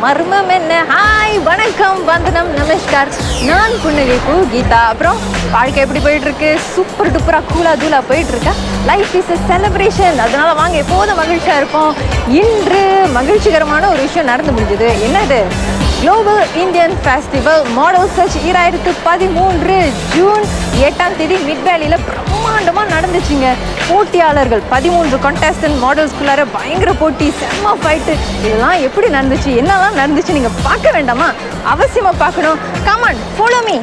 மர்மம் என்ன? ஹாய், வணக்கம், வந்தனம், நமஸ்கார். நான் புன்னகைப்பு கீதா. அப்புறம் வாழ்க்கை எப்படி போயிட்டு இருக்கு? சூப்பர் டூப்பரா கூலா தூளா போயிட்டு இருக்கா? Life is a celebration. அதனால வாங்க எப்போதும் மகிழ்ச்சியா இருப்போம். இன்று மகிழ்ச்சிகரமான ஒரு விஷயம் நடந்து முடிஞ்சது. என்னது? Global Indian festival model search 2013 June 8ஆம் தேதி மிட்வேலியில் பிரம்மாண்டமாக நடந்துச்சுங்க. போட்டியாளர்கள் 13 கான்டெஸ்டன்ட் மாடல்ஸ்குள்ளார பயங்கர போட்டி, செம்ம ஃபைட்டு. இதெல்லாம் எப்படி நடந்துச்சு, என்னெல்லாம் நடந்துச்சு நீங்கள் பார்க்க வேண்டாமா? அவசியமாக பார்க்கணும். Come on, follow me.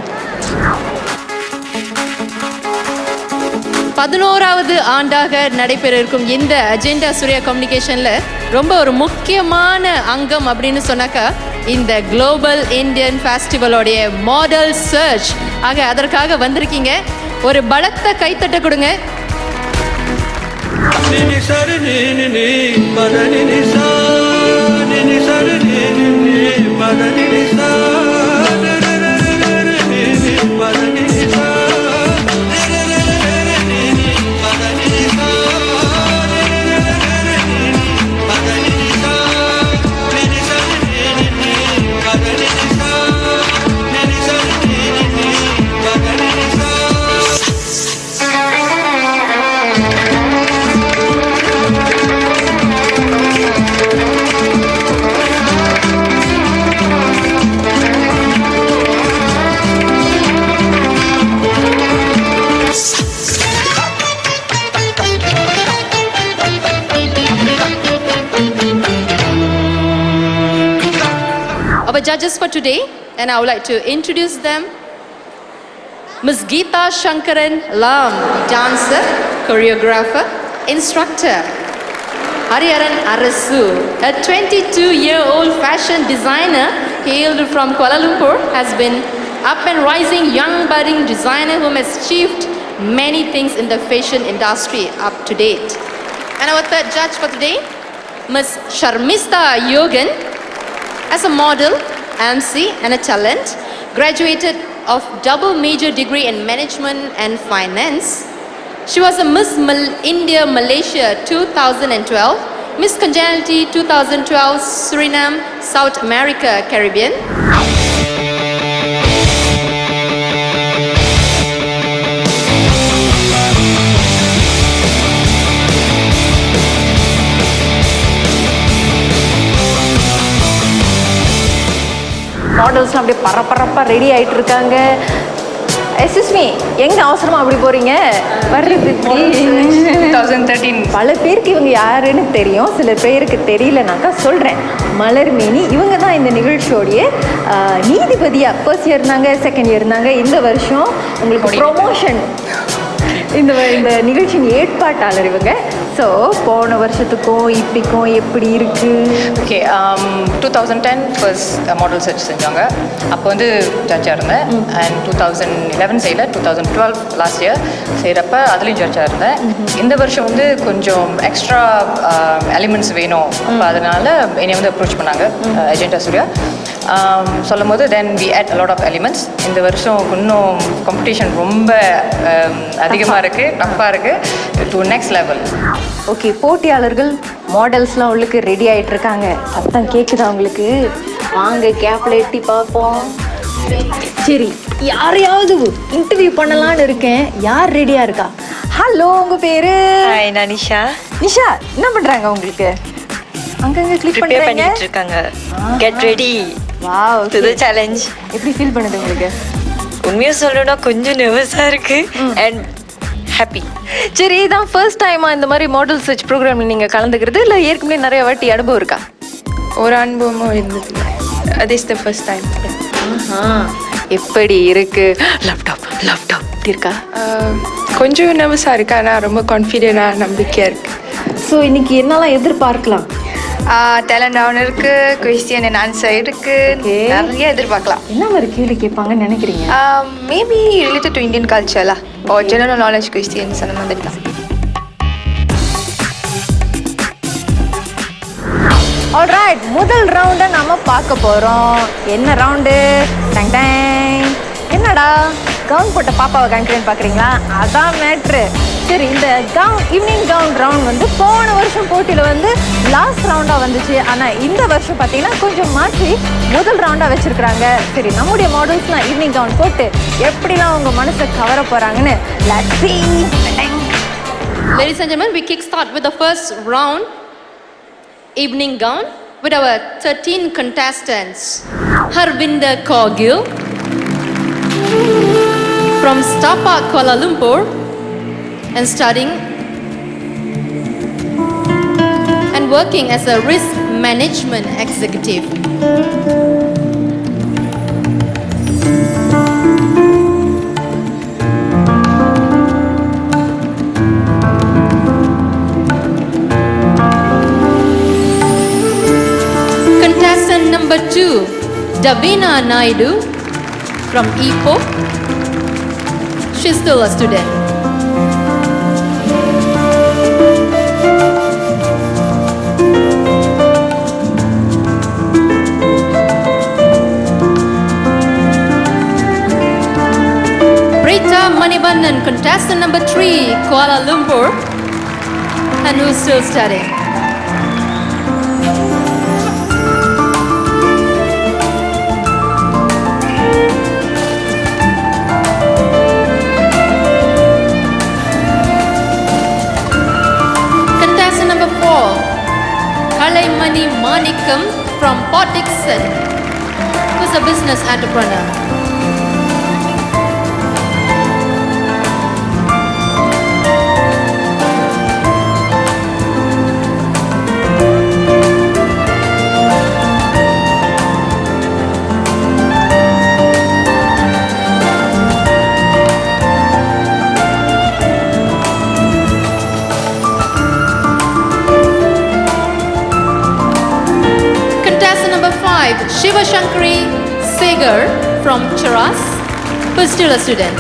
11வது ஆண்டாக நடைபெற இருக்கும் இந்த அஜெண்டா சூர்யா கம்யூனிகேஷனில் ரொம்ப ஒரு முக்கியமான அங்கம் அப்படின்னு சொன்னாக்கா இந்த குளோபல் இந்தியன் ஃபெஸ்டிவலோடைய மாடல் சர்ச். ஆக அதற்காக வந்திருக்கீங்க. ஒரு பலத்த கைத்தட்ட கொடுங்க. Our judges for today, and I would like to introduce them. Ms. Geeta Shankaran Lam, dancer, choreographer, instructor. Hariharan Arasu, a 22-year-old fashion designer hailed from Kuala Lumpur, has been up and rising young budding designer who has achieved many things in the fashion industry up to date. And our third judge for today, Ms. Sharmista Yogan, as a model, MC and a talent, graduated of double major degree in management and finance. She was a Miss India Malaysia 2012, Miss Congeniality 2012 Suriname, South America, Caribbean. மாடல்ஸ்லாம் அப்படியே பரபரப்பாக ready ஆகிட்டு இருக்காங்க. SS me, எங்கே அவசரமாக அப்படி போகிறீங்க? வர்றது 2013. பல பேருக்கு இவங்க யாருன்னு தெரியும், சில பேருக்கு தெரியலனாக்கா சொல்கிறேன். மலர்மேனி இவங்க தான் இந்த நிகழ்ச்சியோடைய நீதிபதியாக ஃபர்ஸ்ட் இயர் இருந்தாங்க, செகண்ட் இயர் இருந்தாங்க. இந்த வருஷம் உங்களுக்கு ப்ரொமோஷன், இந்த நிகழ்ச்சியின் ஏற்பாட்டாளர் இவங்க. ஸோ போன வருஷத்துக்கும் இப்படிக்கும் எப்படி இருக்குது? ஓகே, 2010 ஃபர்ஸ்ட் மாடல் சர்ச் செஞ்சாங்க. அப்போ வந்து ஜட்ஜாக இருந்தேன். அண்ட் 2011 செய்யல, 2012 லாஸ்ட் இயர் செய்கிறப்ப அதுலேயும் ஜட்ஜாக இருந்தேன். இந்த வருஷம் வந்து கொஞ்சம் எக்ஸ்ட்ரா எலிமெண்ட்ஸ் வேணும். அப்போ அதனால் என்னை வந்து அப்ரோச் பண்ணாங்க அஜெண்டா சூர்யா. சொல்லும் போது then we add a lot of elements. இந்த வருஷம் இன்னும் காம்படிஷன் ரொம்ப அதிகமாக இருக்குது, டஃப்பாக இருக்குது, டு நெக்ஸ்ட் லெவல். ஓகே, போட்டியாளர்கள் மாடல்ஸ்லாம் உள்ளுக்கு ரெடி ஆகிட்டு இருக்காங்க. சத்தம் கேட்குதா உங்களுக்கு? வாங்க கேப்ல எட்டி பார்ப்போம். சரி, யாரையாவது இன்டர்வியூ பண்ணலான்னு இருக்கேன். யார் ரெடியாக இருக்கா? ஹலோ, உங்கள் பேர்? ஹாய், நான் நிஷா. நிஷா, என்ன பண்ணுறாங்க உங்களுக்கு? அங்கங்கே கிளிக் பண்ணிட்டு இருக்காங்க. Get ready. Wow, to the challenge. எப்படி ஃபீல் பண்ணுது உங்களுக்கு? உண்மையாக சொல்லணும்னா கொஞ்சம் நர்வஸாக இருக்குது அண்ட் ஹாப்பி. சரி, இதான் ஃபர்ஸ்ட் டைமாக இந்த மாதிரி மாடல் சர்ச் ப்ரோக்ராமில் நீங்கள் கலந்துக்கிறது, இல்லை ஏற்கனவே நிறைய வாட்டி அனுபவம் இருக்கா? ஒரு அனுபவமும் இருந்தது. அது இஸ் த ஃபர்ஸ்ட் டைம். எப்படி இருக்கு? லேப்டாப் இப்படி இருக்கா? கொஞ்சம் நர்வஸாக இருக்கு, ஆனால் ரொம்ப கான்ஃபிடென்ட்டாக நம்பிக்கையாக இருக்குது. ஸோ இன்னைக்கு என்னெல்லாம் எதிர்பார்க்கலாம்? டேலண்ட் டவுன் இருக்கு, கொஸ்டின் அண்ட் ஆன்சர் இருக்கு, நிறைய எதிர்பார்க்கலாம். என்ன மாதிரி கேள்வி கேட்பாங்கன்னு நினைக்கிறீங்க? மேபி ரிலேட்டட் டு இந்தியன் கல்ச்சர்லா, ஜெனரல் நாலேஜ் கொஸ்டின்ஸ் அந்த மாதிரி தான். ஆல்ரைட், முதல் ரவுண்டை நம்ம பார்க்க போகிறோம். என்ன ரவுண்டு? Tongue tongue. என்னடா கவுன் போட்ட பாப்பாவை காமிக்கிறேன்னு பார்க்குறீங்களா? அதான் மேட்ரு. சரி, இந்த ஈவினிங் கவுன் ரவுண்ட் வந்து போன வருஷம் போட்டியில் வந்து லாஸ்ட் ரவுண்டாக வந்துச்சு. ஆனால் இந்த வருஷம் பார்த்தீங்கன்னா கொஞ்சம் மாற்றி முதல் ரவுண்டாக வச்சுருக்குறாங்க. சரி, நம்முடைய மாடல்ஸ்லாம் ஈவினிங் கவுன் போட்டு எப்படிலாம் அவங்க மனசை கவர போகிறாங்கன்னு let's see. Ladies and gentlemen, we kickstart with the first round, evening gown, with our 13 contestants. Harvinder Kaur from Star Park, Kuala Lumpur, and studying and working as a risk management executive. Contestant number 2, Davina Naidu from Ipoh. She's still a student. Rita Manibandan, contestant number 3, Kuala Lumpur, and who's still studying. Contestant number 4, Kalaimani Manikam from Port Dickson, who's a business entrepreneur. Contestant number 5, Shiva Shankari Segar from Charas, who is still a student.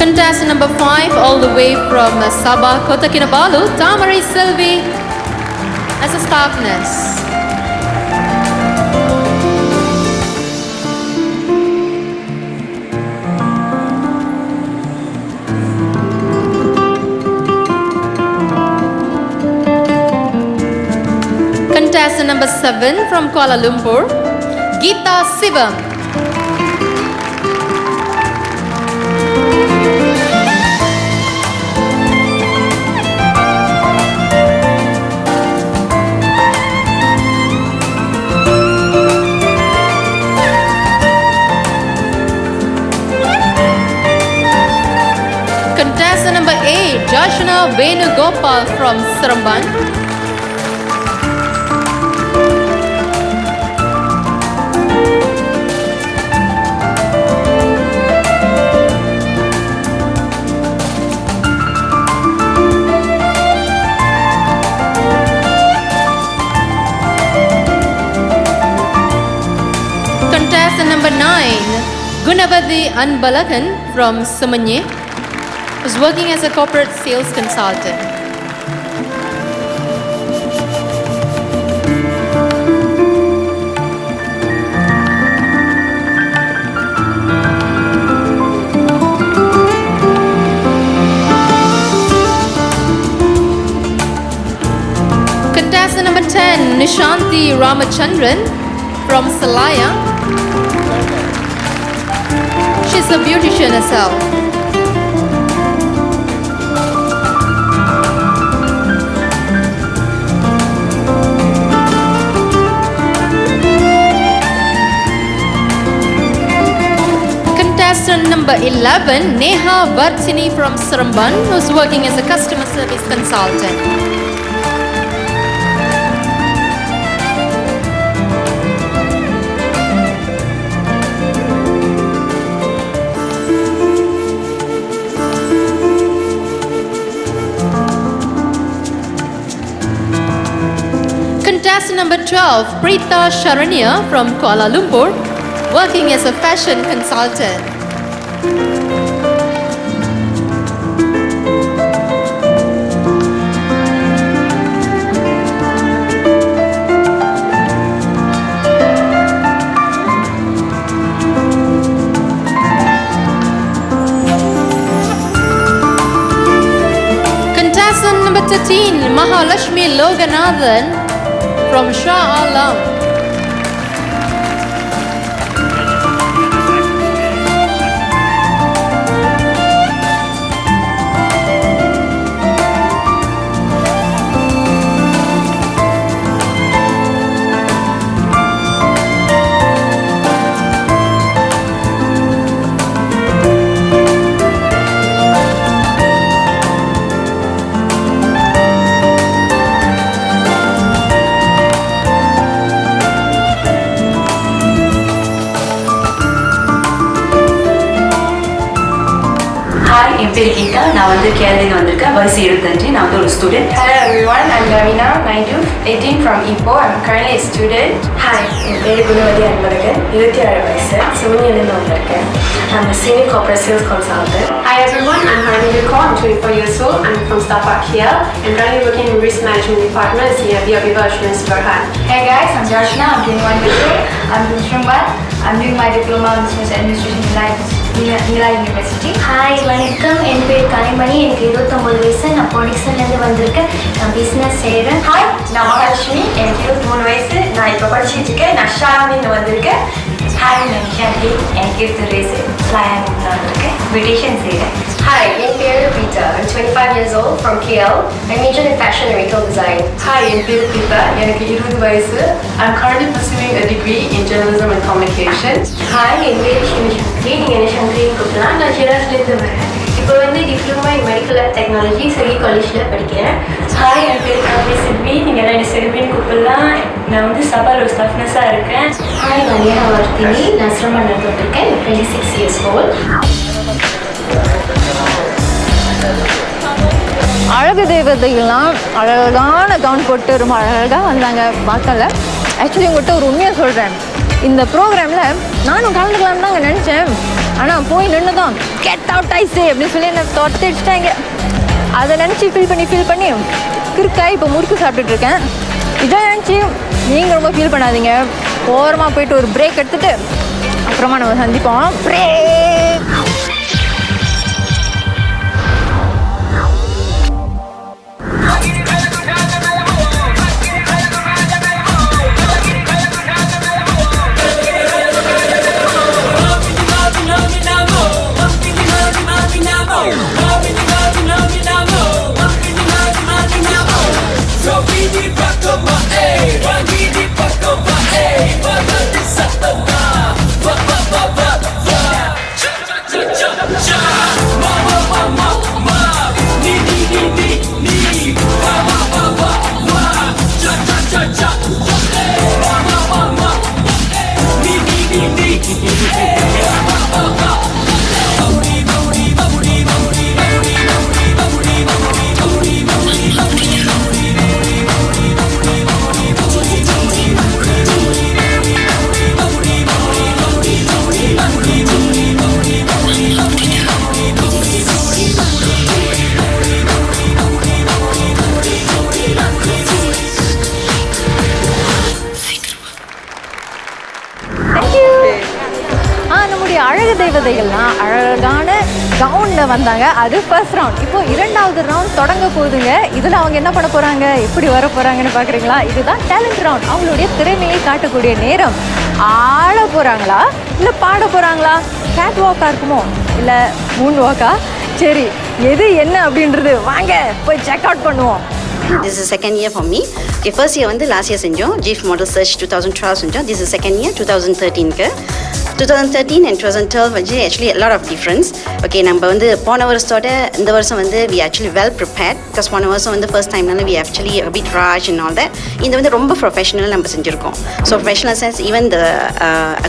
Contestant number 5, all the way from Sabah, Kota Kinabalu, Tamari Selvi as a staff nurse. Contestant number 7 from Kuala Lumpur, Geeta Sivam. Contestant number 8, Joshna Venugopal from Seremban. Contestant number 9, Gunavadi Anbalagan from Semanye, who's working as a corporate sales consultant. Contestant number 10, Nishanti Ramachandran from Salaya. She's a beautician herself. Contestant number 11, Neha Vartini from Seremban, who's working as a customer service consultant. Contestant number 12, Preeta Sharanya from Kuala Lumpur, working as a fashion consultant. 16, Mahalashmi Loganathan from Shah Alam. என் பேர் கீதா. நான் வந்து கேரளில் வந்திருக்கேன். வயசு 25. நான் வந்து ஒரு student. Hello everyone, I'm Ravina Naidu, 18 from Ipoh. I'm currently a student. Hi, என் பேர் குணவதி அன்பழகன், 27 வயசு, சிவனியிலிருந்து வந்திருக்கேன். I'm a senior corporate sales consultant. Hi everyone, I'm Harvey Vikor. I'm 24 years old. I'm from Starbuck here. I'm currently working in risk management department at CIB Aviva Assurance Berhad. Hey guys, I'm Darshana. I'm 21 years old. I'm from Shrimbat. I'm doing my diploma in business administration in Nila University. Hi வணக்கம், என் பேர் கலைமணி, எனக்கு 29 வயசு. நான் பாண்டிக்சன்லேருந்து வந்திருக்கேன். நான் business செய்கிறேன். Hi, நான் மகாலட்சுமி, எனக்கு 23 வயசு. நான் இப்போ படிச்சுட்டு இருக்கேன். நான் ஷாமின்னு வந்திருக்கேன். ஹாய், நான் ஷாந்தி, எனக்கு 20 வயசு. ஃப்ளைஹாமில் வந்திருக்கேன். மெடிடேஷன் செய்கிறேன். Hi, என் பேர் Rita. I'm 25 years old from KL. I majored in fashion and retail design. Hi, என் பேர் Rita. எனக்கு 20 வயசு. I'm currently pursuing a degree in journalism and communication. Hi, என் பேர் சிவசங்கரி. நீங்கள் என்ன சங்கரின்னு கூப்பிடலாம். நான் ஷிராஸ்லேருந்து வரேன். இப்போ வந்து diploma in medical and technology சகி காலேஜில் படிக்கிறேன். ஹாய், என் பேர் காவி செல்வி. நீங்கள் என்ன செல்வின்னு கூப்பிடலாம். நான் வந்து சபால் ஒரு ஸ்டாஃப் நர்ஸாக இருக்கேன். ஹாய், நான் நேஹா வர்த்தினி. நான் சிரமம் நடந்துட்டுருக்கேன். 26 years old. அழகு தேவதைகள்லாம் அழகான கவுன் போட்டு ரொம்ப அழகாக வந்தாங்க. பார்க்கல ஆக்சுவலி உங்கள்கிட்ட ஒரு உண்மையாக சொல்கிறேன். இந்த ப்ரோக்ராமில் நானும் கலந்துக்கலாம்னு தாங்க நினச்சேன். ஆனால் போய் நின்று தான் கெட் அவுட் ஆயிடுச்சு அப்படின்னு சொல்லி என்னை தொட்டு அடிச்சிட்டாங்க. அதை நினச்சி ஃபீல் பண்ணி கிறுக்காய் இப்போ முறுக்கு சாப்பிட்டுட்ருக்கேன். இதை நினச்சி நீங்கள் ரொம்ப ஃபீல் பண்ணாதீங்க. ஓரமாக போயிட்டு ஒரு பிரேக் எடுத்துகிட்டு அப்புறமா நம்ம சந்திப்போம். பிரேக். அழகு தெய்வதைகள்லாம் அழகான கவுனில் வந்தாங்க. அது ஃபர்ஸ்ட் ரவுண்ட். இப்போ 2வது ரவுண்ட் தொடங்க போகுதுங்க. இதில் அவங்க என்ன பண்ண போகிறாங்க, எப்படி வர போகிறாங்கன்னு பார்க்குறீங்களா? இதுதான் டேலண்ட் ரவுண்ட். அவங்களுடைய திறமையை காட்டக்கூடிய நேரம். ஆட போகிறாங்களா இல்லை பாட போகிறாங்களா? கேட் வாக்காக இருக்குமோ இல்லை மூன் வாக்கா? சரி, எது என்ன அப்படின்றது வாங்க போய் செக் அவுட் பண்ணுவோம். This is second year for me. Okay, first year வந்து last year செஞ்சோம். Chief Model Search 2012 செஞ்சோம். This is second year 2013க்கு. 2013 and 2012 வந்து actually a lot of difference. Okay, நம்ம வந்து போன வருஷத்தோட இந்த வருஷம் வந்து we actually well prepared because போன வருஷம் வந்து first time we actually a bit rush and all that. இந்த வந்து ரொம்ப professional நம்ம செஞ்சிருக்கோம். So professional sense even the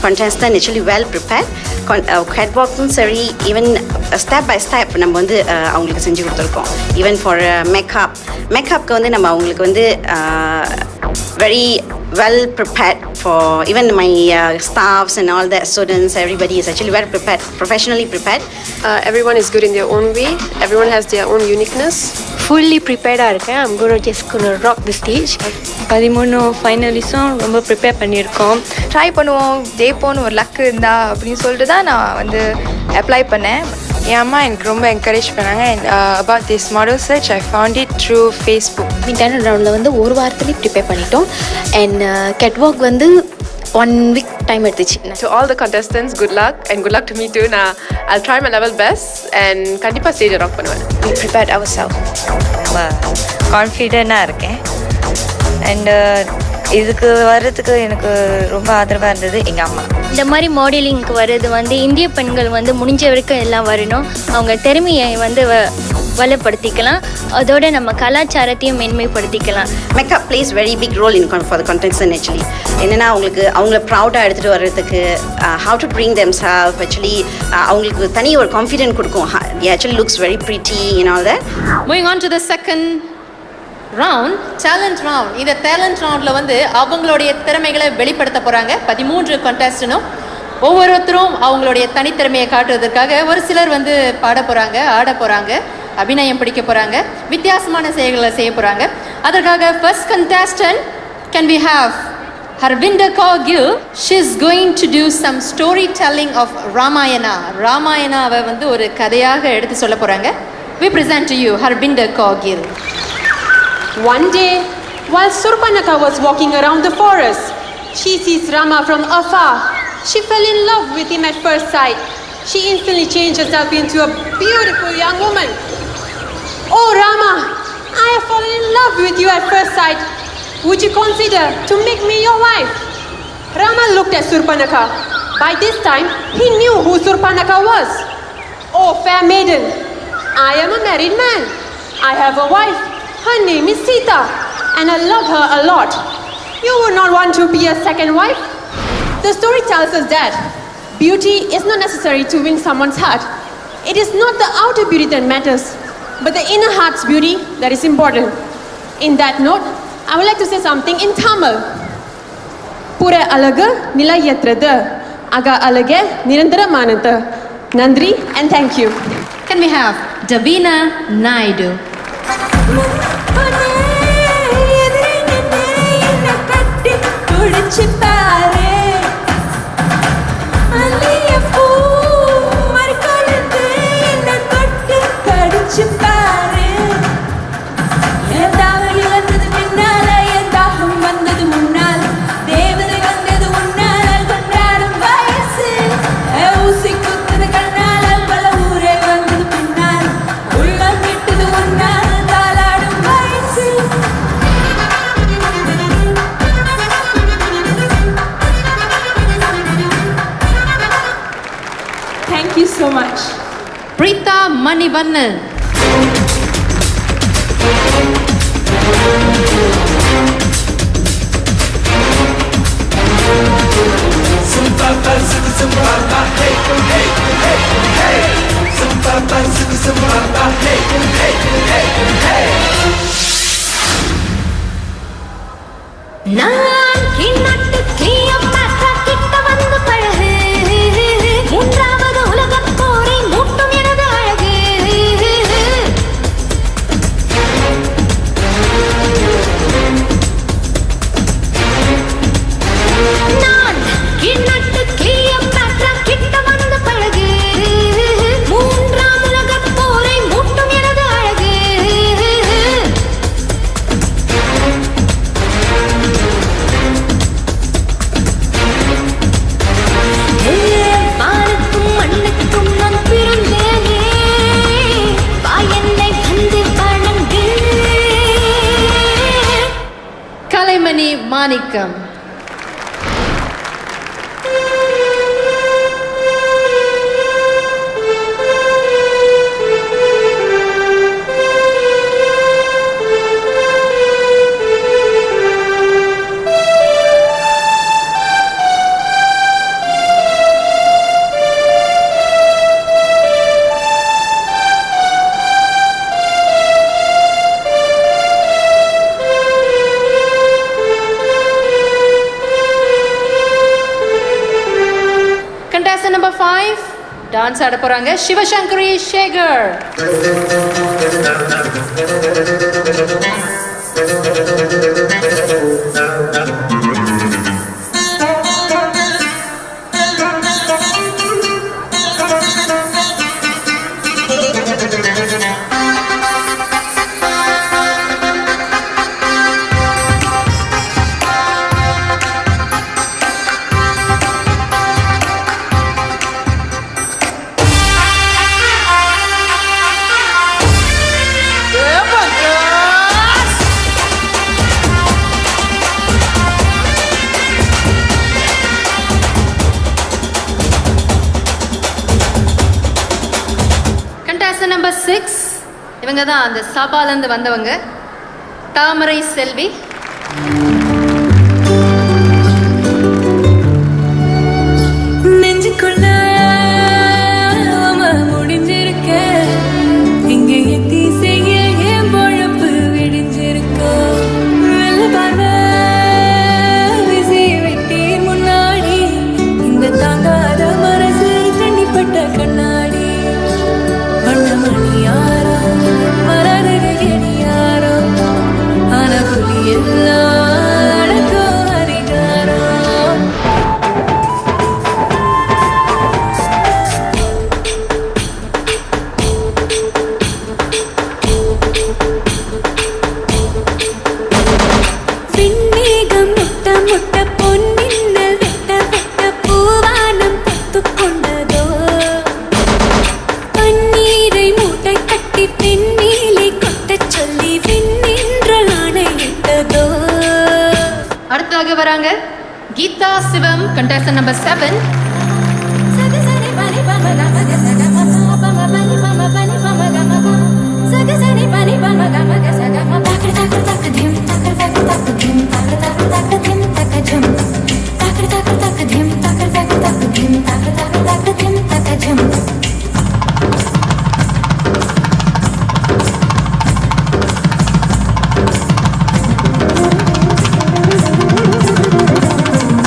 contestant actually well prepared. Catwalking சரி, even step by step நம்ம வந்து அவங்களுக்கு செஞ்சு கொடுத்துருக்கோம். Even for makeup வந்து நம்ம அவங்களுக்கு வந்து very well prepared for even my staffs and all the students. Everybody is actually well prepared, professionally prepared. Everyone is good in their own way. Everyone has their own uniqueness. Fully prepared-ஆ இருக்கேன். I'm gonna rock the stage. 13 ஃபைனலிஸும் ரொம்ப prepare பண்ணியிருக்கோம். Try பண்ணுவோம், ஜெயிப்போன்னு ஒரு luck இருந்தா அப்படின்னு சொல்லிட்டு தான் நான் வந்து அப்ளை பண்ணேன். என் அம்மா எனக்கு ரொம்ப என்கரேஜ் பண்ணாங்க and about this model search I found it through Facebook. Internal ரவுண்டில் வந்து ஒரு வாரத்துலேயே ப்ரிப்பேர் பண்ணிட்டோம் அண்ட் கேட்வாக் வந்து 1 week டைம் எடுத்துச்சு. To all the contestants, good luck and good luck to me too. I'll try my level best and கண்டிப்பா stage rock பண்ணுவேன். We prepared ourselves. கான்ஃபிடென்ட்டாக இருக்கேன் அண்ட் இதுக்கு வர்றதுக்கு எனக்கு ரொம்ப ஆதரவாக இருந்தது எங்கள் அம்மா. இந்த மாதிரி மாடலிங்க்கு வர்றது வந்து இந்திய பெண்கள் வந்து முடிஞ்ச வரைக்கும் எல்லாம் வரணும், அவங்க திறமையை வந்து வளப்படுத்திக்கலாம், அதோட நம்ம கலாச்சாரத்தையும் மேன்மைப்படுத்திக்கலாம். Makeup plays very big role in for the contents actually. என்னென்னா அவங்கள ப்ரௌடாக எடுத்துகிட்டு வர்றதுக்கு how to bring them self actually அவங்களுக்கு தனி ஒரு கான்ஃபிடென்ட் கொடுக்கும். Actually looks very pretty in all that. Moving on to the second round, talent round. இந்த talent roundல வந்து அவங்களுடைய திறமைகளை வெளிப்படுத்த போறாங்க 13 contestants. ஒவ்வொருத்தரும் அவங்களுடைய தனித்திறமையை காட்டுவதற்காக ஒரு சிலர் வந்து பாட போறாங்க, ஆட போறாங்க, அபிநயம் பிடிக்க போறாங்க, வித்தியாசமான செயல்களை செய்ய போறாங்க. அதற்காக first contestant, can we have Harvinder Kaur Gill? She's going to do some storytelling of Ramayana. ராமாயணாவை வந்து ஒரு கதையாக எடுத்து சொல்ல போறாங்க. We present to you Harvinder Kaur Gill. One day, while Surpanakha was walking around the forest, she sees Rama from afar. She fell in love with him at first sight. She instantly changed herself into a beautiful young woman. Oh Rama, I have fallen in love with you at first sight. Would you consider to make me your wife? Rama looked at Surpanakha. By this time, he knew who Surpanakha was. Oh fair maiden, I am a married man. I have a wife. Her name is Sita, and I love her a lot. You would not want to be a second wife? The story tells us that beauty is not necessary to win someone's heart. It is not the outer beauty that matters, but the inner heart's beauty that is important. In that note, I would like to say something in Tamil. Pura alaga nilayatrada, aga alage nirandaramananta. Nandri and thank you. Can we have Davina Naidu? Thank you so much. Preeta Manivannan. நான் கிண்ணட்டு Cleopatra கிட்ட வந்து பழகு, மூன்றாவது உலகப் போரை மூட்டும் எனது அழகு. நான் கிண்ணட்டு கிளியோபாட்ரா கிட்ட வந்து பழகு, மூன்றாம் உலகப் போரை மூட்டும் எனது அழகு. வானுக்கும் மண்ணுக்கும் நான் பிறந்தேனே, வா என்னை வந்து வணங்கு. Kalaimani Manikam. Contestant number 5, dance ஆட போறாங்க சிவசங்கரி சேகர். இவங்க தான் அந்த சபாலேருந்து வந்தவங்க. தாமரை செல்வி. நெஞ்சுக்குள்ள முடிஞ்சிருக்க இங்கே எத்தி செய்ய என் பொழப்பு விடிஞ்சிருக்க வெள்ளப்பான விசி வெட்டி முன்னாடி இந்த தாங்காத மனசு தண்ணிப்பட்ட கண்ணாடி வண்ணமணி யாரோ மலரக கெடியாரோ ஆன புலி எல்லாம் அடக்கும் அதிகாரம். விண்ணேகம் முட்ட முட்ட பொன்னின்னல் வெட்ட வெட்ட பூவானம் பத்துக்கொண்டதோ பன்னீரை மூட்டை கட்டி பெண்ணீலை கொட்டச் சொல்லி விண்ணின்ற ஆணையிட்டதோ. அடுத்ததாக வராங்க கீதா சிவம், contestant number 7.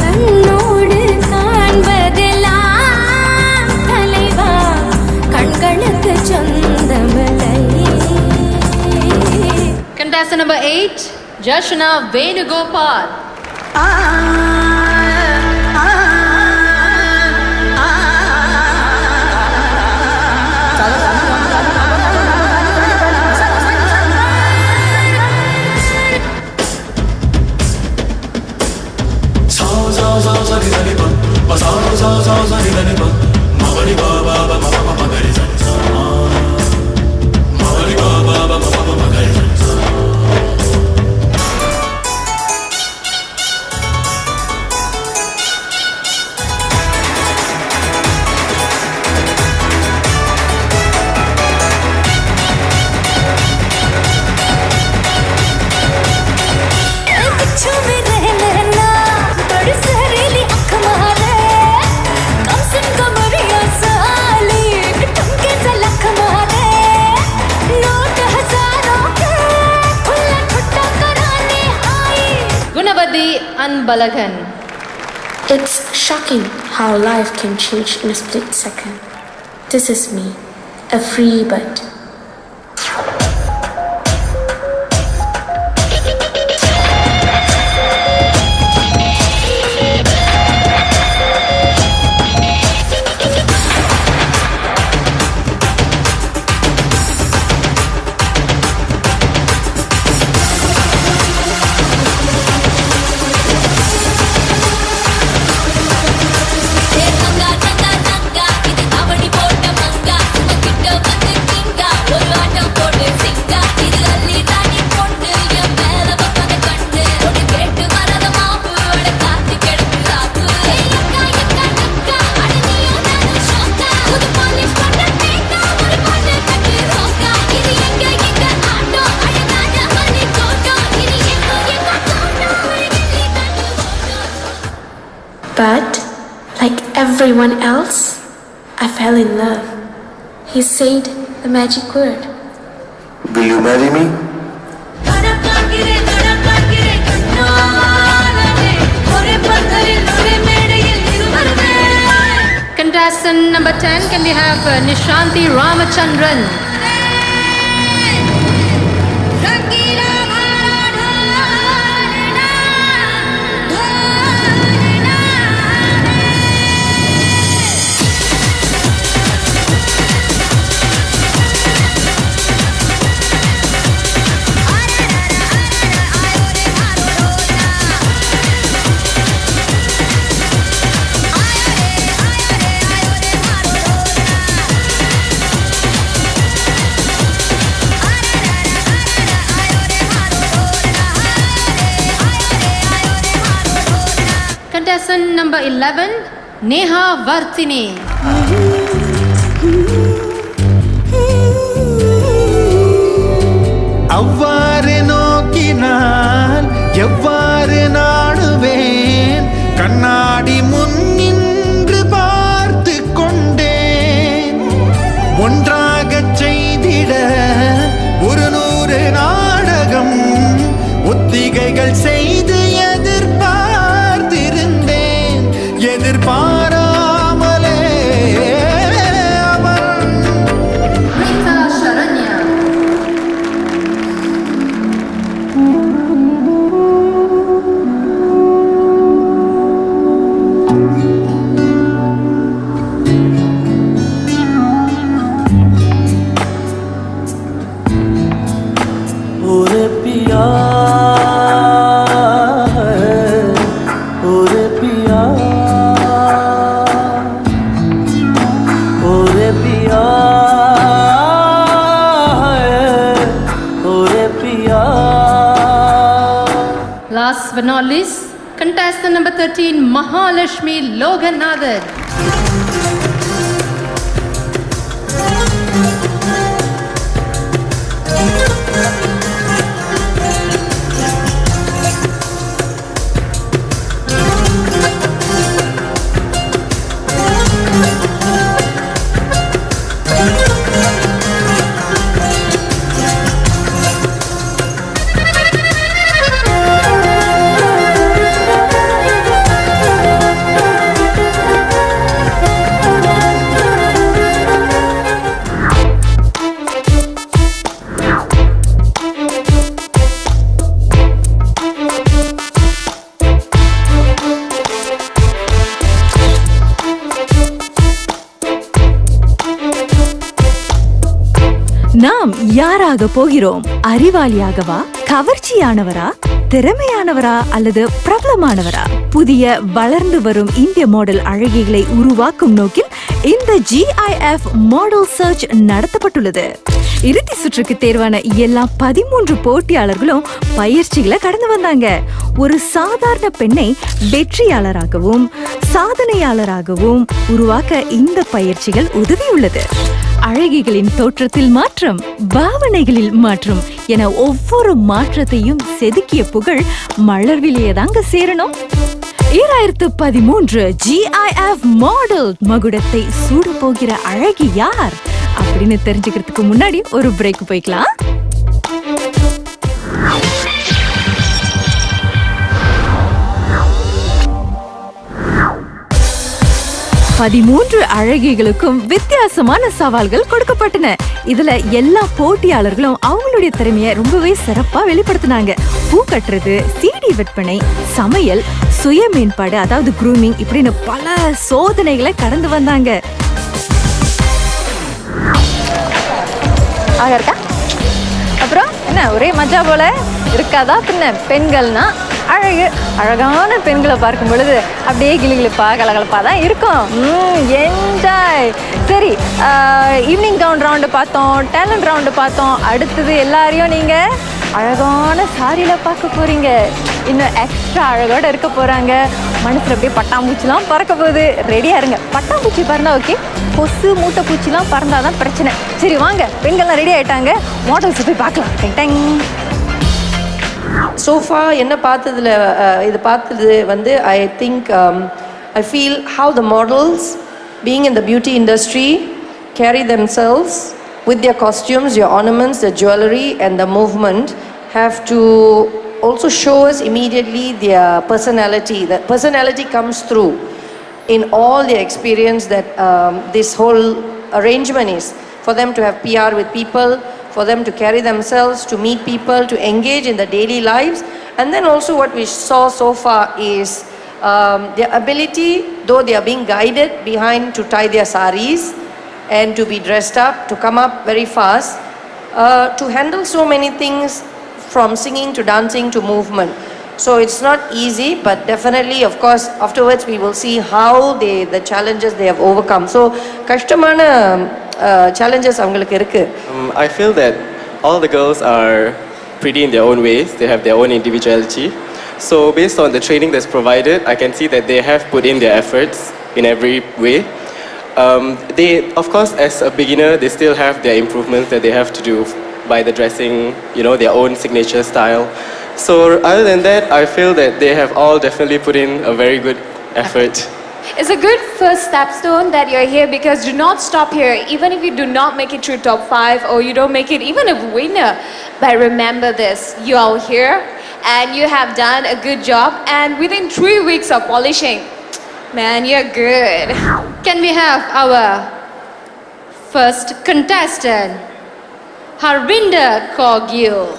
கண்ணோடு காண்பதெல்லாம் தலைவா கண்களுக்கு சொந்தமில்லை. Contestant number 8, Jashna Venugopal. Gunavadi Anbalagan. It's shocking how life can change in a split second. This is me, a free bird. But, like everyone else, I fell in love. He said the magic word. Will you marry me? Contestant number 10, can we have Nishanti Ramachandran? Contestant number 11, Neha Vartini. அவ்வாறு நோக்கினால் எவ்வாறு நாடுவேன் கண்ணாடி முன் நின்று பார்த்து கொண்டேன் ஒன்றாகச் செய்திட 100 நாடகம் ஒத்திகைகள் செய்து எதிர்பார்த்திருந்தேன் எதிர்பாராமலே Last but not least, contestant number 13, Mahalashmi Loganathan. நாம் யாராக போகிறோம்? அறிவாளியாகவா, கவர்ச்சியானவரா, திறமையானவரா அல்லது பிரபலமானவரா? புதிய வளர்ந்து வரும் இந்திய மாடல் அழகிகளை உருவாக்கும் நோக்கில் இந்த GIF மாடல் சர்ச் நடத்தப்பட்டுள்ளது. இறுதி சுற்றுக்கு தேர்வான எல்லா 13 போட்டியாளர்களும் பயிற்சிகளை கடந்து வந்தாங்க. ஒரு சாதாரண பெண்ணை வெற்றியாளராகவும் சாதனையாளராகவும் உருவாக்க இந்த பயிற்சிகள் உதவியுள்ளது. அழகிகளின் தோற்றத்தில் மாற்றம், பாவனைகளில் மாற்றம் என ஒவ்வொரு மாற்றத்தையும் செதுக்கிய புகழ் மலர்விழியே தாங்க சேரணும். 2013 GIF மாடல் மகுடத்தை சூட போகிற அழகி யார் அப்படின்னு தெரிஞ்சுக்கிறதுக்கு முன்னாடி ஒரு பிரேக் போய்க்கலாம். பதிமூன்று அழகிகளுக்கும் வித்தியாசமான சவால்கள் கொடுக்கப்பட்டன. இதுல எல்லா போட்டியாளர்களும் அவங்களுடைய திறமையை ரொம்பவே சிறப்பா வெளிப்படுத்தினாங்க. பூ கட்டுறது, CD விற்பனை, சமையல், சுய மேம்பாடு அதாவது க்ரூமிங் இப்படின்னு பல சோதனைகளை கடந்து வந்தாங்க. அப்புறம் என்ன ஒரே மஜா போல இருக்காதா? பின்ன பெண்கள்னா அழகு, அழகான பெண்களை பார்க்கும் பொழுது அப்படியே கிளுகிளுப்பா கலகலப்பா தான் இருக்கும். என்ஜாய். சரி, ஈவினிங் கவுண்ட் ரவுண்டு பார்த்தோம், டேலண்ட் ரவுண்டு பார்த்தோம். அடுத்தது எல்லாரையும் நீங்கள் அழகான சாரியில் பார்க்க போகிறீங்க. இன்னும் எக்ஸ்ட்ரா அழகோட இருக்க போகிறாங்க. மனசில் அப்படியே பட்டாம்பூச்சிலாம் பறக்க போகுது. ரெடியாக இருங்க. பட்டாம்பூச்சி பறந்தா ஓகே, கொசு மூட்டை பூச்சிலாம் பறந்தால் தான் பிரச்சனை. சரி வாங்க, பெண்கள்லாம் ரெடி ஆகிட்டாங்க. மாடல்ஸ் போய் பார்க்கலாம். டெங் So far என்ன பார்த்ததுல இது பார்த்தது வந்து I think I feel how the models being in the beauty industry carry themselves with their costumes, their ornaments, their jewelry and the movement have to also show us immediately their personality. The personality comes through in all their experience that this whole arrangement is for them to have PR with people, for them to carry themselves, to meet people, to engage in the daily lives. And then also what we saw so far is their ability, though they are being guided behind to tie their saris and to be dressed up, to come up very fast, to handle so many things from singing to dancing to movement. So it's not easy, but definitely, of course, afterwards we will see how the challenges they have overcome. So, kashtamana challenges avangalukku irukku. I feel that all the girls are pretty in their own ways. They have their own individuality. So, based on the training that's provided, I can see that they have put in their efforts in every way. They, of course, as a beginner, they still have their improvements that they have to do. by the dressing, you know, their own signature style. So other than that, I feel that they have all definitely put in a very good effort. It's a good first stepstone that you're here, because do not stop here. Even if you do not make it through top 5 or you don't make it even a winner, but remember this, you are here and you have done a good job, and within 3 weeks of polishing, man, you're good. Can we have our first contestant, Harvinder Kaur Gill.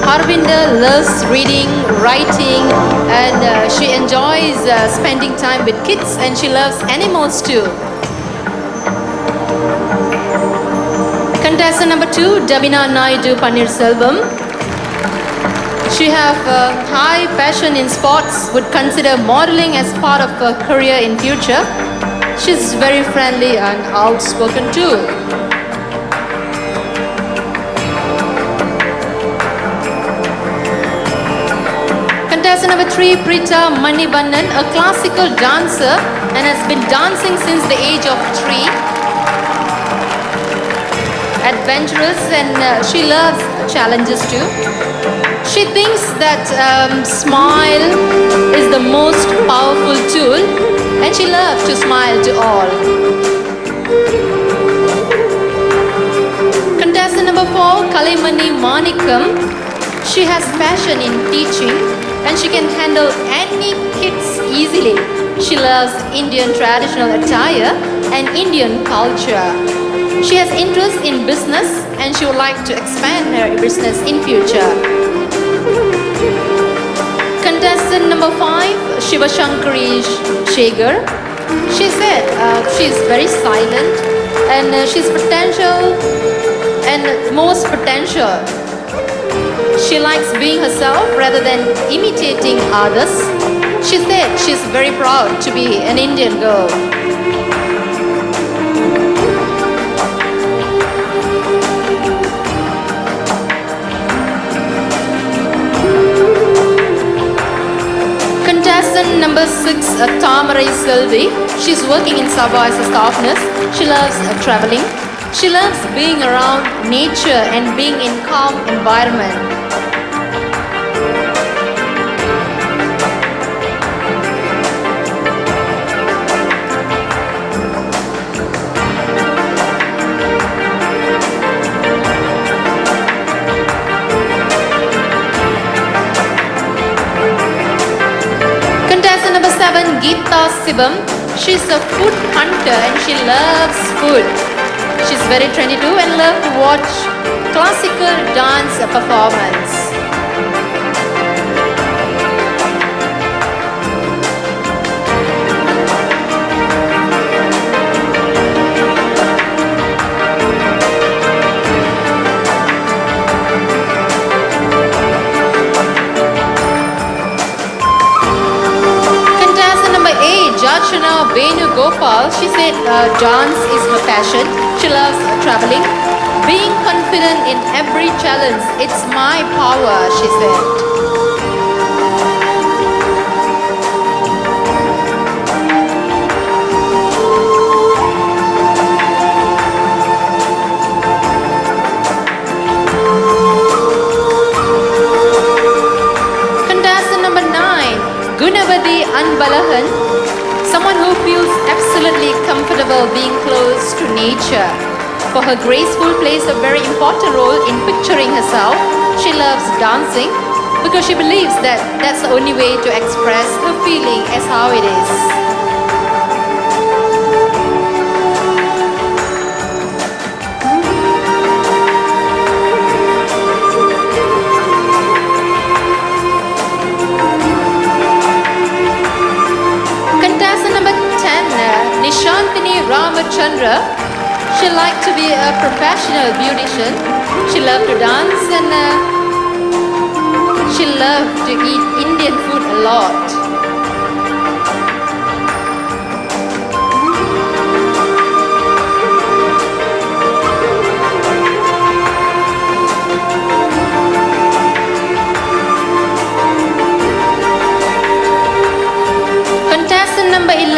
Harvinder loves reading, writing, and she enjoys spending time with kids, and she loves animals too. Contestant number 2, Davina Naidu Panirselvam. She have a high passion in sports, would consider modeling as part of her career in future. She's very friendly and outspoken too. Contestant number 3, Prita Manivannan, a classical dancer and has been dancing since the age of 3. Adventurous, and she loves challenges too. She thinks that smile is the most powerful tool, and she loves to smile to all. Contestant number 4, Kalimani Manikam. She has passion in teaching, and she can handle any kids easily. She loves Indian traditional attire and Indian culture. She has interest in business, and she would like to expand her business in future. Contestant number 5, Shivashankari Shegar. She said she's very silent, and she's potential and most potential. She likes being herself rather than imitating others. She said she's very proud to be an Indian girl. Contestant number 6, Tamarai Selvi. She's working in Sabah as a staff nurse. She loves traveling. She loves being around nature and being in calm environment. Contestant number 7, Geeta Sibam. She's a food hunter and she loves food. She's very trendy too and loves to watch classical dance performance. Jachana Venu Gopal, she said dance is her passion. She loves traveling. Being confident in every challenge, it's my power, she said. Contestant number 9, Gunavati Anbalahan. Someone who feels absolutely comfortable being close to nature. For her graceful plays a very important role in picturing herself. She loves dancing because she believes that that's the only way to express her feeling as how it is. Nishantini Ramachandra. She liked to be a professional beautician. She loved to dance and she loved to eat Indian food a lot.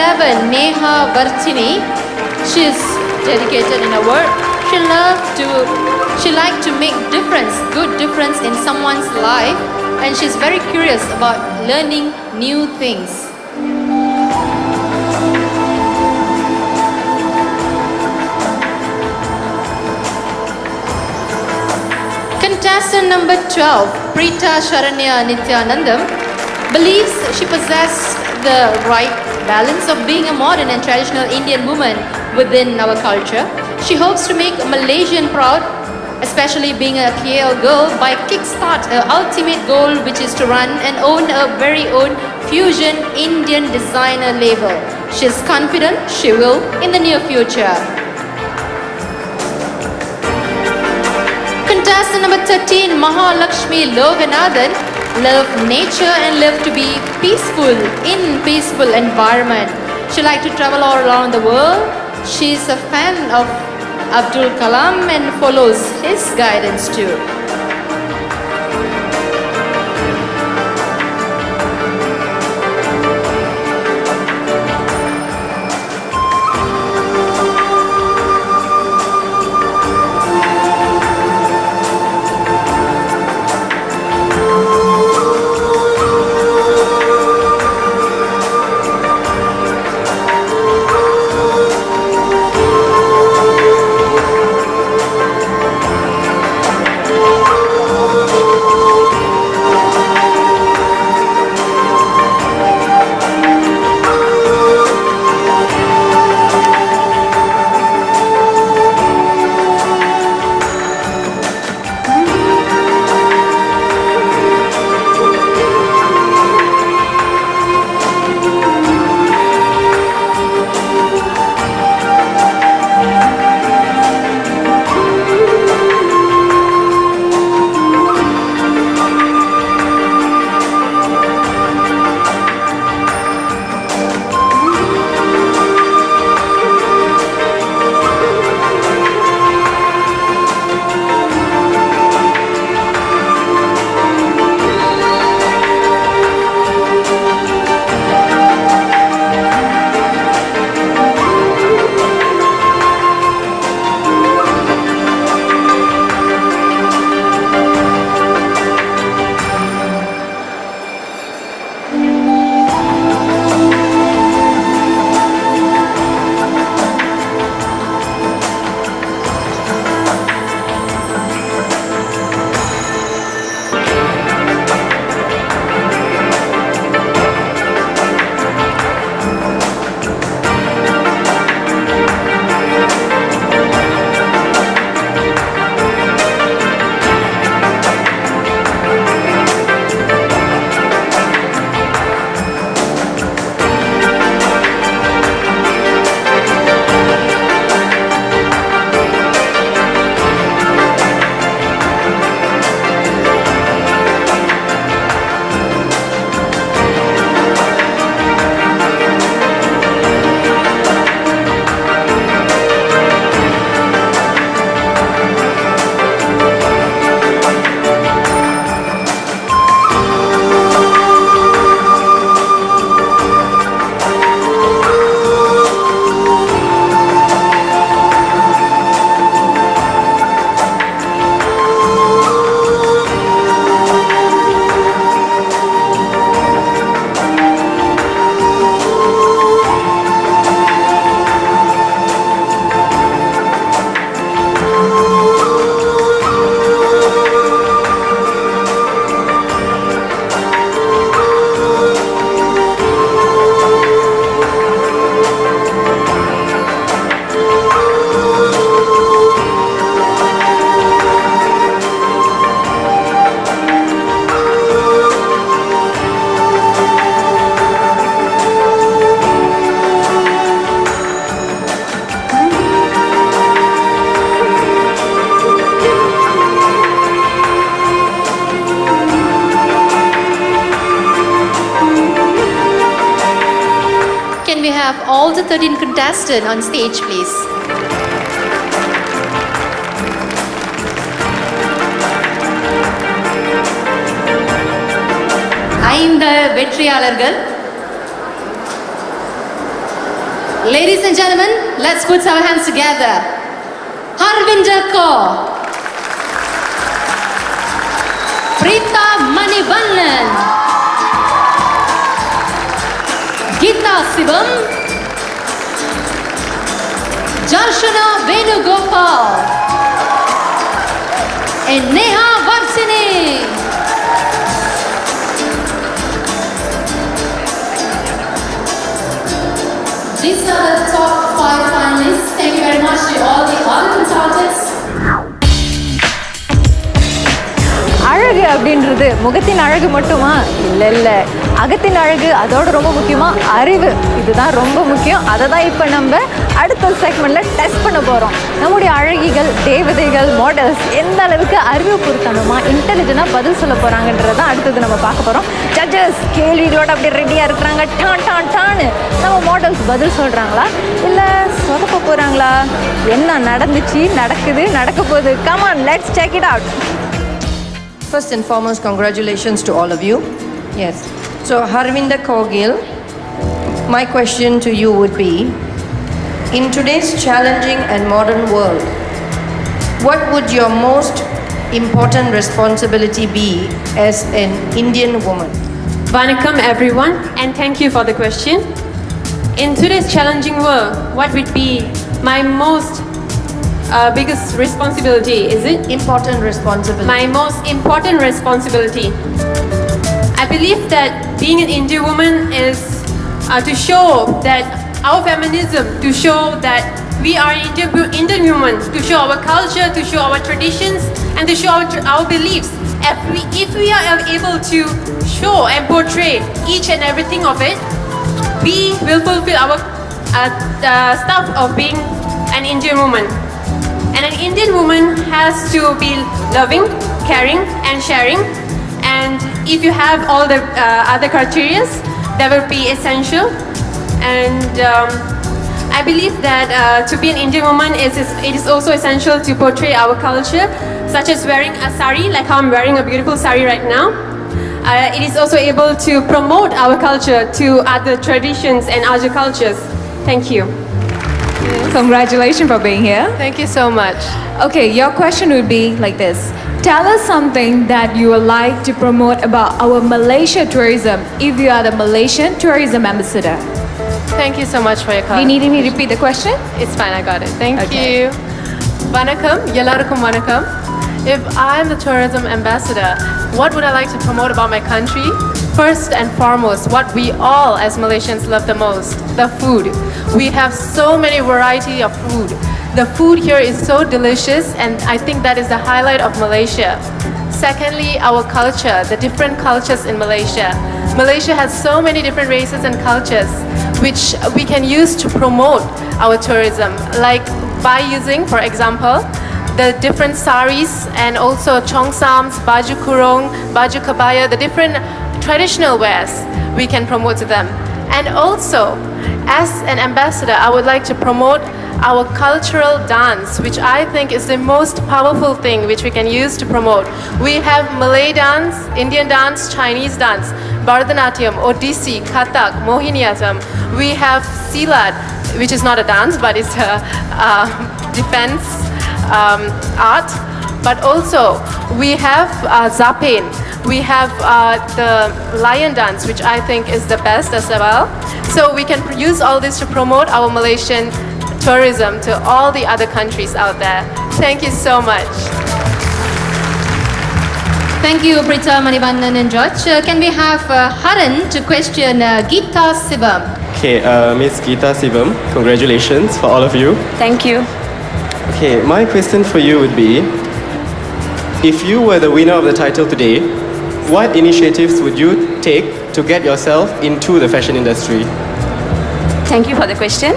11, Neha Vartini. She is dedicated in her work. She likes to make difference, good difference in someone's life, and she's very curious about learning new things. Contestant number 12, Preeta Sharanya Nityanandam, believes she possessed the right balance of being a modern and traditional Indian woman within our culture. She hopes to make Malaysian proud, especially being a KL girl, by kickstart her ultimate goal, which is to run and own a very own fusion Indian designer label. She is confident she will in the near future. Contestant number 13, Mahalakshmi Loganathan, love nature and love to be peaceful in peaceful environment. She likes to travel all around the world. She is a fan of Abdul Kalam and follows his guidance too. have all the 13 contestants on stage, please. ஐந்து வெற்றியாளர்கள் Ladies and gentlemen, let's put our hands together. Harvinder Kaur, Preeta Manivannan, Geeta Sivam, Darshana Venugopal, and Neha Varsini. These are the top 5 finalists. Thank you very much to all the other consultants. அழகு அப்படின்றது முகத்தின் அழகு மட்டுமா? இல்லை, அகத்தின் அழகு அதோட ரொம்ப முக்கியமாக அறிவு, இதுதான் ரொம்ப முக்கியம். அதை தான் இப்போ நம்ம அடுத்த செக்மெண்ட்டில் டெஸ்ட் பண்ண போகிறோம். நம்முடைய அழகிகள், தேவதைகள், மாடல்ஸ் எந்த அளவுக்கு அறிவு பொருத்தனமாக இன்டெலிஜென்ட்டாக பதில் சொல்ல போகிறாங்கன்றதான் அடுத்தது நம்ம பார்க்க போகிறோம். ஜட்ஜஸ் கேள்விகளோட அப்படியே ரெடியாக இருக்கிறாங்க. டான்னு நம்ம மாடல்ஸ் பதில் சொல்கிறாங்களா இல்லை சொதப்ப போகிறாங்களா? என்ன நடந்துச்சு, நடக்குது, நடக்க போகுது? Come on, let's check it out. First and foremost, congratulations to all of you. Yes. So, Harvinder Kaur, my question to you would be, in today's challenging and modern world, what would your most important responsibility be as an Indian woman? Vanakkam everyone, and thank you for the question. In today's challenging world, what would be my most biggest responsibility? Is it? Important responsibility. My most important responsibility. I believe that being an Indian woman is to show that our feminism, to show that we are Indian women, to show our culture, to show our traditions, and to show our beliefs. If we are able to show and portray each and everything of it, we will fulfill our stuff of being an Indian woman. And an Indian woman has to be loving, caring, and sharing. And if you have all the other criteria, that will be essential. And I believe that to be an Indian woman, it is also essential to portray our culture, such as wearing a sari, like how I'm wearing a beautiful sari right now. It is also able to promote our culture to other traditions and other cultures. Thank you. Congratulations for being here. Thank you so much. Okay, your question would be like this. Tell us something that you would like to promote about our Malaysia tourism if you are the Malaysian tourism ambassador. Thank you so much for your call. Do you need me to repeat the question? It's fine, I got it. Thank Okay. you. Vanakkam, Yellarukkum Vanakkam. If I'm the tourism ambassador, what would I like to promote about my country? First and foremost, what we all as Malaysians love the most, the food. We have so many variety of food. The food here is so delicious, and I think that is the highlight of Malaysia. Secondly, our culture, the different cultures in Malaysia. Malaysia has so many different races and cultures which we can use to promote our tourism, like by using, for example, the different saris and also cheongsams, baju kurung, baju kebaya, the different traditional wears we can promote to them. And also, as an ambassador, I would like to promote our cultural dance, which I think is the most powerful thing which we can use to promote. We have Malay dance, Indian dance, Chinese dance, Bharatanatyam, Odissi, Kathak, Mohiniyattam. We have Silat, which is not a dance, but it's a defense art. But also, we have Zapen. We have the lion dance, which I think is the best as well. So we can use all this to promote our Malaysian tourism to all the other countries out there. Thank you so much. Thank you, Preeta Manivannan and George. Can we have Haran to question Geeta Sivam? Okay, Miss Geeta Sivam, congratulations for all of you. Thank you. Okay, my question for you would be, if you were the winner of the title today, what initiatives would you take to get yourself into the fashion industry? Thank you for the question.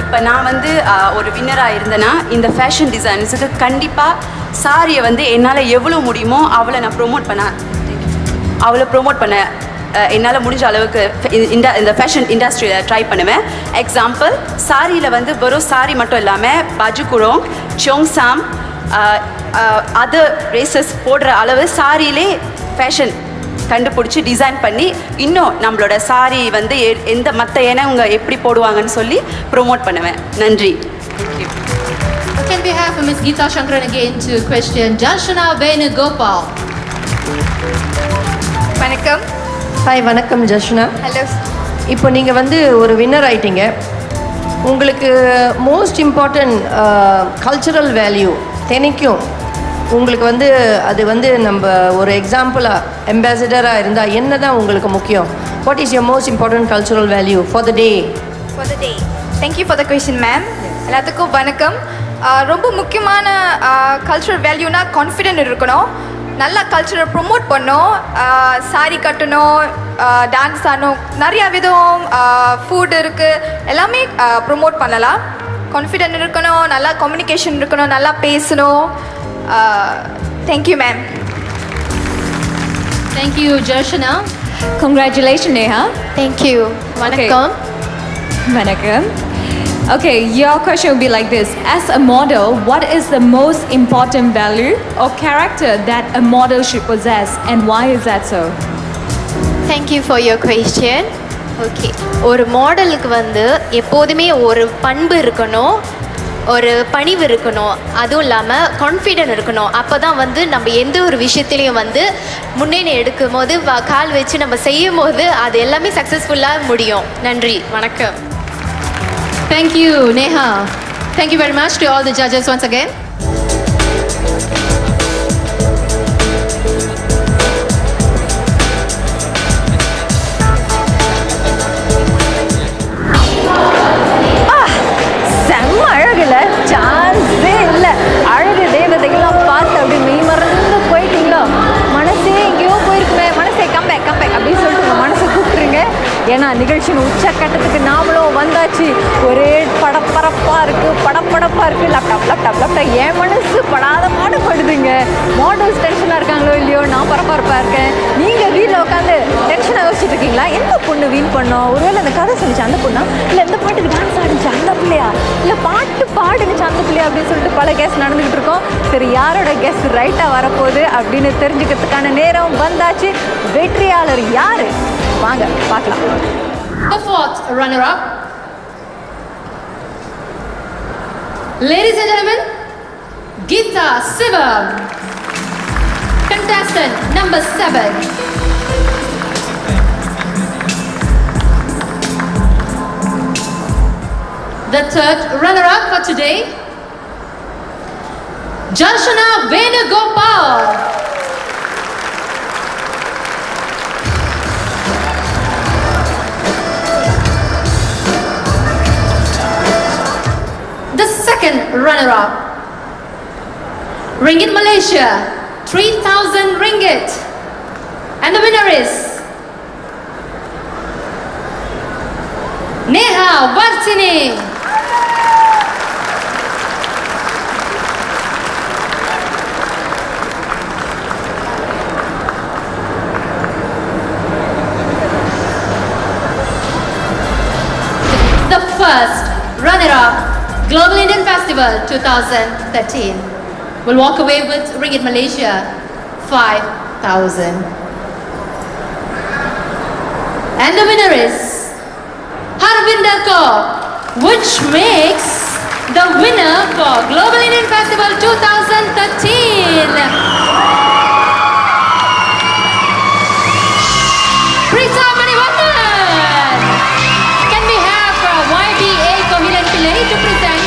இப்போ நான் வந்து ஒரு வின்னராக இருந்தேன்னா இந்த fashion டிசைனர்ஸுக்கு கண்டிப்பாக சாரியை வந்து என்னால் எவ்வளோ முடியுமோ அவளை நான் ப்ரொமோட் பண்ண என்னால் முடிஞ்ச அளவுக்கு இந்த ஃபேஷன் இண்டஸ்ட்ரியில் ட்ரை பண்ணுவேன். எக்ஸாம்பிள், சாரியில் வந்து வெறும் சாரி மட்டும் இல்லாமல் பஜு குரோங், cheongsam, அதர் ரேசஸ் போடுற அளவு சாரியிலே ஃபேஷன் கண்டுபிடிச்சி டிசைன் பண்ணி இன்னும் நம்மளோட சாரி வந்து எந்த மற்ற இனவங்க எப்படி போடுவாங்கன்னு சொல்லி ப்ரொமோட் பண்ணுவேன். நன்றி. Can we have Ms. Geeta Shankaran again to question Darshana Venugopal? வணக்கம். ஹாய், வணக்கம் ஜஷ்னா. ஹலோ. இப்போ நீங்கள் வந்து ஒரு வின்னர் ஆயிட்டீங்க. உங்களுக்கு மோஸ்ட் இம்பார்ட்டன்ட் கல்ச்சுரல் வேல்யூ தினைக்கும் உங்களுக்கு வந்து அது வந்து நம்ம ஒரு எக்ஸாம்பிளாக அம்பாசிடராக இருந்தால் என்ன தான் உங்களுக்கு முக்கியம்? What is your most important cultural value for the day? For the day. Thank you for the question ma'am. எல்லாத்துக்கும் வணக்கம். ரொம்ப முக்கியமான கல்ச்சுரல் வேல்யூனா கான்ஃபிடென்ட் இருக்கணும், நல்லா கல்ச்சரை ப்ரொமோட் பண்ணணும், சாரி கட்டணும், டான்ஸ் ஆடணும், நிறையா விதம் ஃபுட் இருக்குது, எல்லாமே ப்ரொமோட் பண்ணலாம். கான்ஃபிடென்ட் இருக்கணும், நல்லா கம்யூனிகேஷன் இருக்கணும், நல்லா பேசணும். Thank you ma'am. Thank you Jarshana. Congratulations, Neha. Thank you. Vanakkam. Vanakkam. Okay, your question will be like this. As a model, what is the most important value or character that a model should possess, and why is that so? Thank you for your question. Okay, ஒரு மாடலுக்கு வந்து எப்போதுமே ஒரு பண்பு இருக்கணும், ஒரு பணிவு இருக்கணும், அதுவும் இல்லாமல் கான்ஃபிடென்ட் இருக்கணும். அப்போ தான் வந்து நம்ம எந்த ஒரு விஷயத்துலையும் வந்து முன்னேறி எடுக்கும் போது கால் வச்சு நம்ம செய்யும் போது அது எல்லாமே சக்ஸஸ்ஃபுல்லாக முடியும். நன்றி, வணக்கம். Thank you, Neha. Thank you very much to all the judges once again. செம்ம அழகுல சான்ஸே இல்லை. அழகு தேவதைகள்லாம் பார்த்து அப்படி மெய் மறந்து போயிட்டீங்களோ, மனசே எங்கேயோ போயிருக்குமே, மனசே கம்பேக் கம்பேக் அப்படின்னு சொல்லிட்டு உங்கள் மனசை கூப்பிட்டுருங்க. ஏன்னா நிகழ்ச்சியின் உச்சக்கட்டத்துக்கு நாமளும் வந்தாச்சு. ஒரே படப்பரப்பாக இருக்குது, படப்படப்பாக இருக்குது. லேப்டாப் லேப்டாப் லேப்டாப் என் மனசு படாத பாடுபடுதுங்க. மாடல்ஸ் டென்ஷனாக இருக்காங்களோ இல்லையோ, நான் பரபரப்பாக இருக்கேன். நீங்கள் வீட்டில் உட்காந்து டென்ஷனாக யோசிச்சுட்டு இருக்கீங்களா? எந்த பொண்ணு வீண் பண்ணோம்? ஒருவேளை அந்த கதை சொல்லிச்சு அந்த பொண்ணா, இல்லை இந்த பாட்டுக்கு டான்ஸ் ஆடிச்சு அந்த பிள்ளையா, இல்லை பாட்டு பாடுனுச்சு அந்த பிள்ளையா அப்படின்னு சொல்லிட்டு பல கேஸ் நடந்துக்கிட்டு இருக்கோம். சரி, யாரோட கேஸ் ரைட்டாக வரப்போகுது அப்படின்னு தெரிஞ்சுக்கிறதுக்கான நேரம் வந்தாச்சு. வெற்றியாளர் யாரு? வாங்க பார்க்கலாம். The fourth runner-up. Ladies and gentlemen, Geeta Sivam, contestant number 7. The third runner-up for today, Darshana Venugopal. The second runner-up, Ringgit Malaysia, 3,000 ringgit. And the winner is Neha Varsini. The first runner-up, Global Indian Festival 2013, will walk away with Ringgit Malaysia 5,000. And the winner is Harvinder Kaur, which makes the winner for Global Indian Festival 2013. Prita Manivandan. Can we have YBA Kohilan Pillai to present?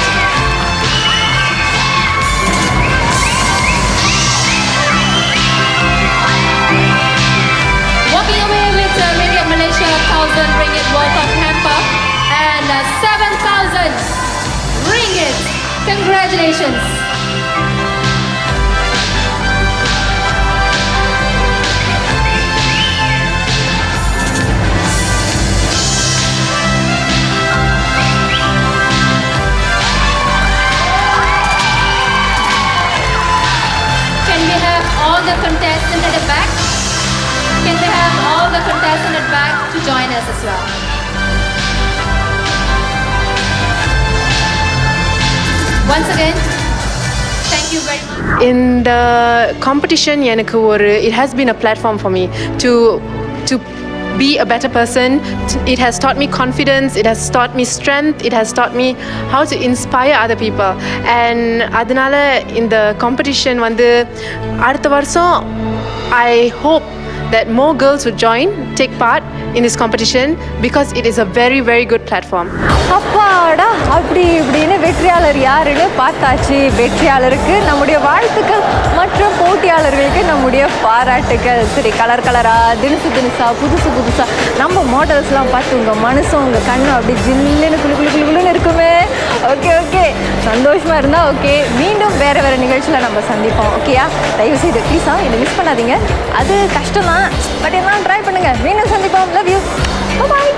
Walking away with Ringgit Malaysia 1,000 ringgit worth of hamper and 7,000 ringgit. Congratulations. Can we have all the contestants at the back? Can we have all the contestants at the back to join us as well? Once again, thank you you very much. In the competition, it has been a platform for me to be a better person. It has taught me confidence, it has taught me strength, it has taught me how to inspire other people. And அதனால இந்த competition அடுத்த வருஷம் I hope that more girls would take part in this competition because it is a very, very good platform. அப்பாடா, அப்படி இப்படின்னு வெற்றியாளர் யாருன்னு பார்த்தாச்சு. வெற்றியாளருக்கு நம்முடைய வாழ்த்துக்கள், மற்ற போட்டியாளர்களுக்கு நம்முடைய பாராட்டுக்கள். சரி, கலர் கலராக தினுசா புதுசா நம்ம மாடல்ஸ்லாம் பார்த்து உங்கள் மனசும் உங்கள் கண்ணும் அப்படி ஜில்லுன்னு குளுன்னு இருக்குமே. ஓகே சந்தோஷமாக இருந்தால் ஓகே. மீண்டும் வேறு நிகழ்ச்சியில் நம்ம சந்திப்போம். ஓகேயா? தயவு செய்து ப்ளீஸா என்னை மிஸ் பண்ணாதீங்க. அது கஷ்டம் தான், பட் எல்லாம் ட்ரை பண்ணுங்கள். மீண்டும் சந்திப்போம். Love you. பாய்.